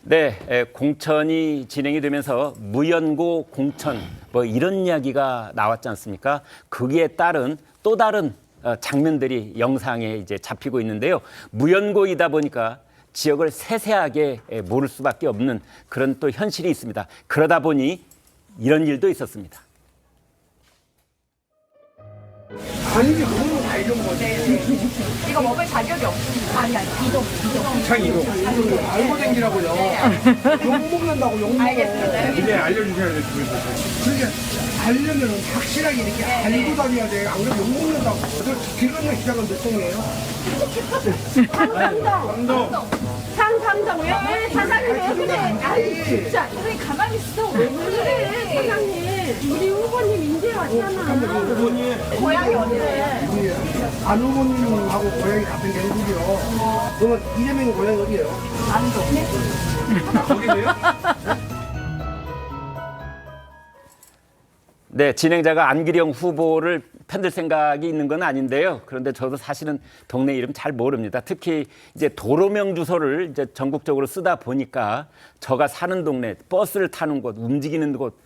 네, 공천이 진행이 되면서 무연고 공천 뭐 이런 이야기가 나왔지 않습니까? 거기에 따른 또 다른 장면들이 영상에 이제 잡히고 있는데요. 무연고이다 보니까 지역을 세세하게 모를 수밖에 없는 그런 또 현실이 있습니다. 그러다 보니 이런 일도 있었습니다. 아니지, 그거는 다 이런 거지. 이거 먹을 자격이 없습니다. 아니, 이동. 창 이동. 이거 알고 댕기라고요. 욕 먹는다고 욕 먹어. 알겠습니다. 이제 알려주셔야 돼, 그러니까 알려면 확실하게 이렇게 알고 다녀야 돼. 안 그러면 욕 먹는다고. 길 건너 시작은 몇 동이에요? 상상정이요? 네, 사장님 왜 그래? 아니, 진짜. 선생님 가만히 있어. 왜 그래? 사장님, 우리 후보님 인제 왔잖아. 고향이 어디예요? 안 후보님하고 고향이 같은 경북이요. 그러면 이재명 고향이 어디예요? 안동. 거기세요? 네, 진행자가 안기령 후보를 편들 생각이 있는 건 아닌데요. 그런데 저도 사실은 동네 이름 잘 모릅니다. 특히 이제 도로명 주소를 이제 전국적으로 쓰다 보니까 저가 사는 동네, 버스를 타는 곳, 움직이는 곳,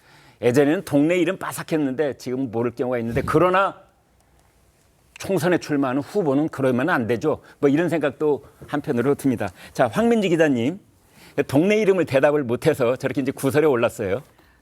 예전에는 동네 이름 빠삭했는데 지금 모를 경우가 있는데 그러나 총선에 출마하는 후보는 그러면 안 되죠. 뭐 이런 생각도 한편으로 듭니다. 자, 황민지 기자님, 동네 이름을 대답을 못해서 저렇게 이제 구설에 올랐어요.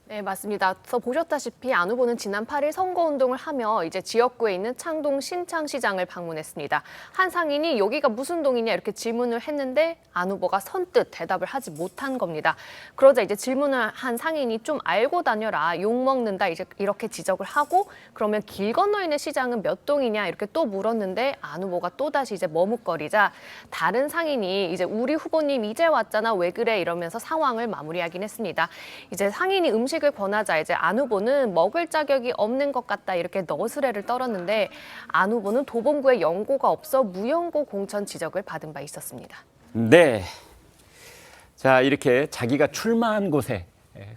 네, 맞습니다. 앞서 보셨다시피 안 후보는 지난 8일 선거운동을 하며 이제 지역구에 있는 창동 신창시장을 방문했습니다. 한 상인이 여기가 무슨 동이냐 이렇게 질문을 했는데 안 후보가 선뜻 대답을 하지 못한 겁니다. 그러자 이제 질문을 한 상인이 좀 알고 다녀라, 욕 먹는다 이렇게 지적을 하고 그러면 길 건너 있는 시장은 몇 동이냐 이렇게 또 물었는데 안 후보가 또다시 이제 머뭇거리자 다른 상인이 이제 우리 후보님 이제 왔잖아 왜 그래 이러면서 상황을 마무리하긴 했습니다. 이제 상인이 음식을 권하자 이제 안 후보는 먹을 자격이 없는 것 같다 이렇게 너스레를 떨었는데 안 후보는 도봉구에 연고가 없어 무연고 공천 지적을 받은 바 있었습니다. 네. 자, 이렇게 자기가 출마한 곳에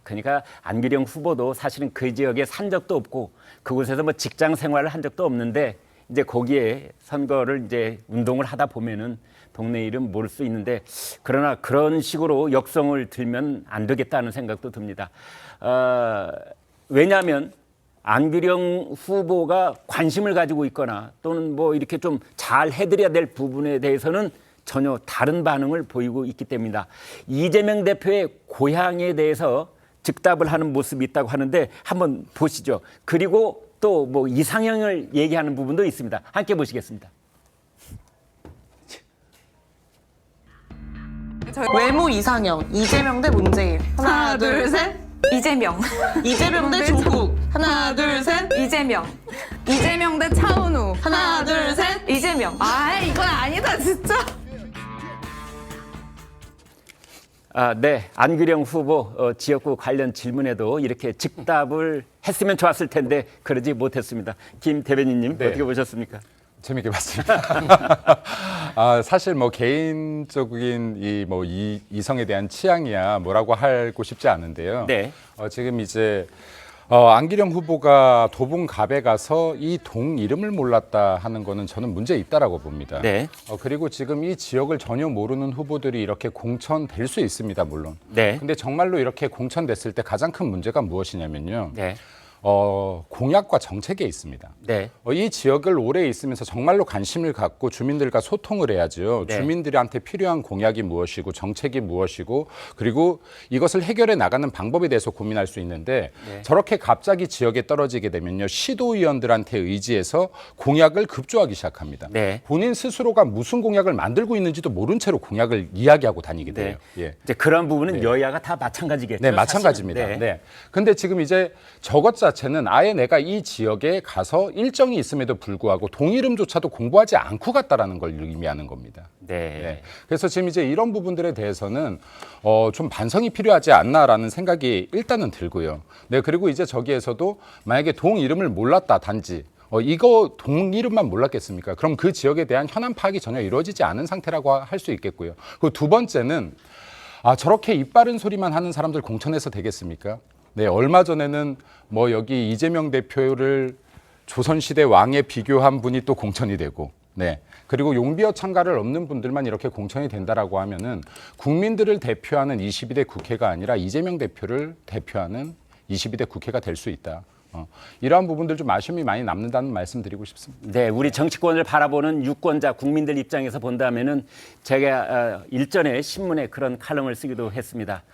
그러니까 안기령 후보도 사실은 그 지역에 산 적도 없고 그곳에서 뭐 직장 생활을 한 적도 없는데 이제 거기에 선거를 이제 운동을 하다 보면은 동네 이름 모를 수 있는데 그러나 그런 식으로 역성을 들면 안 되겠다는 생각도 듭니다. 왜냐하면 안기령 후보가 관심을 가지고 있거나 또는 뭐 이렇게 좀 잘 해드려야 될 부분에 대해서는 전혀 다른 반응을 보이고 있기 때문이다. 이재명 대표의 고향에 대해서 즉답을 하는 모습이 있다고 하는데 한번 보시죠. 그리고 또 뭐 이상형을 얘기하는 부분도 있습니다. 함께 보시겠습니다. 외모 이상형 이재명 대 문재인 하나 둘 셋 이재명. 이재명 대 조국 하나 둘 셋 이재명. 이재명 대 차은우. 하나 둘 셋 이재명. 아, 이건 아니다, 진짜. 네. 안기령 후보 지역구 관련 질문에도 이렇게 즉답을 했으면 좋았을 텐데 그러지 못했습니다. 김 대변인님 네. 어떻게 보셨습니까? 재밌게 봤습니다. 사실 뭐 개인적인 이성에 대한 취향이야 뭐라고 하고 싶지 않은데요. 네. 지금 이제 안기령 후보가 도봉갑에 가서 이 동 이름을 몰랐다 하는 거는 저는 문제 있다라고 봅니다. 네. 그리고 지금 이 지역을 전혀 모르는 후보들이 이렇게 공천될 수 있습니다, 물론. 네. 근데 정말로 이렇게 공천됐을 때 가장 큰 문제가 무엇이냐면요. 네. 공약과 정책에 있습니다. 네. 이 지역을 오래 있으면서 정말로 관심을 갖고 주민들과 소통을 해야죠. 네. 주민들한테 필요한 공약이 무엇이고 정책이 무엇이고 그리고 이것을 해결해 나가는 방법에 대해서 고민할 수 있는데 네. 저렇게 갑자기 지역에 떨어지게 되면요. 시도의원들한테 의지해서 공약을 급조하기 시작합니다. 네. 본인 스스로가 무슨 공약을 만들고 있는지도 모른 채로 공약을 이야기하고 다니게 돼요. 네. 예. 이제 그런 부분은 여야가 다 마찬가지겠죠. 네, 마찬가지입니다. 사실은. 네. 근데 지금 이제 저것 자체는 아예 내가 이 지역에 가서 일정이 있음에도 불구하고 동이름조차도 공부하지 않고 갔다라는 걸 의미하는 겁니다. 네. 네. 그래서 지금 이제 이런 부분들에 대해서는 좀 반성이 필요하지 않나라는 생각이 일단은 들고요. 네, 그리고 이제 저기에서도 만약에 동 이름을 몰랐다 단지 이거 동 이름만 몰랐겠습니까? 그럼 그 지역에 대한 현안 파악이 전혀 이루어지지 않은 상태라고 할 수 있겠고요. 그리고 두 번째는 저렇게 입 바른 소리만 하는 사람들 공천해서 되겠습니까? 네, 얼마 전에는 뭐 여기 이재명 대표를 조선시대 왕에 비교한 분이 또 공천이 되고 네. 그리고 용비어 참가를 없는 분들만 이렇게 공천이 된다라고 하면은 국민들을 대표하는 22대 국회가 아니라 이재명 대표를 대표하는 22대 국회가 될 수 있다. 이러한 부분들 좀 아쉬움이 많이 남는다는 말씀 드리고 싶습니다. 네, 우리 정치권을 바라보는 유권자 국민들 입장에서 본다면은 제가 일전에 신문에 그런 칼럼을 쓰기도 했습니다.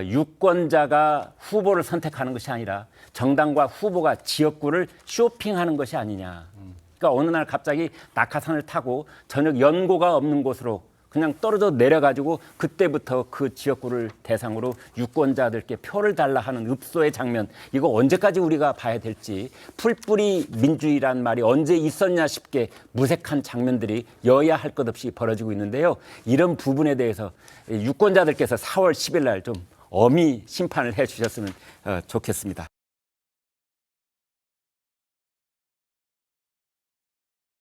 유권자가 후보를 선택하는 것이 아니라 정당과 후보가 지역구를 쇼핑하는 것이 아니냐. 그러니까 어느 날 갑자기 낙하산을 타고 전혀 연고가 없는 곳으로 그냥 떨어져 내려가지고 그때부터 그 지역구를 대상으로 유권자들께 표를 달라 하는 읍소의 장면, 이거 언제까지 우리가 봐야 될지, 풀뿌리 민주주의란 말이 언제 있었냐 싶게 무색한 장면들이 여야 할 것 없이 벌어지고 있는데요. 이런 부분에 대해서 유권자들께서 4월 10일 날 좀 엄히 심판을 해 주셨으면 좋겠습니다.